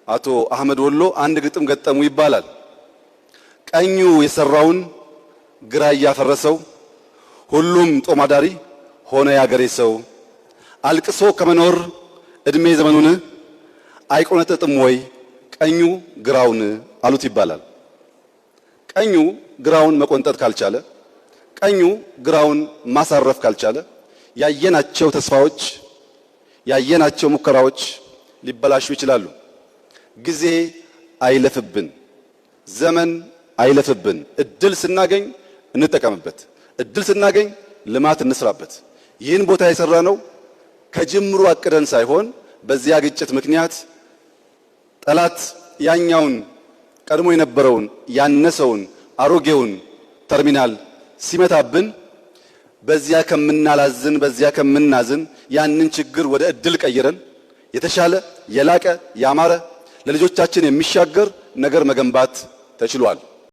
አቶ አህመድ ወሎ አንድ ግጥም ገጠሙ ይባላል። ቀኙ የሰራውን ግራ ያፈረሰው ሁሉም ጦማዳሪ ሆነ ያገሬ ሰው አልቅሶ ከመኖር እድሜ ዘመኑን አይቆነጥጥም ወይ ቀኙ ግራውን አሉት ይባላል። ቀኙ ግራውን መቆንጠጥ ካልቻለ፣ ቀኙ ግራውን ማሳረፍ ካልቻለ ያየናቸው ተስፋዎች ያየናቸው ሙከራዎች ሊበላሹ ይችላሉ። ጊዜ አይለፍብን፣ ዘመን አይለፍብን። እድል ስናገኝ እንጠቀምበት፣ እድል ስናገኝ ልማት እንስራበት። ይህን ቦታ የሰራነው ከጅምሩ አቅደን ሳይሆን በዚያ ግጭት ምክንያት ጠላት ያኛውን ቀድሞ የነበረውን ያነሰውን አሮጌውን ተርሚናል ሲመታብን በዚያ ከምናላዝን በዚያ ከምናዝን ያንን ችግር ወደ እድል ቀይረን የተሻለ የላቀ ያማረ ለልጆቻችን የሚሻገር ነገር መገንባት ተችሏል።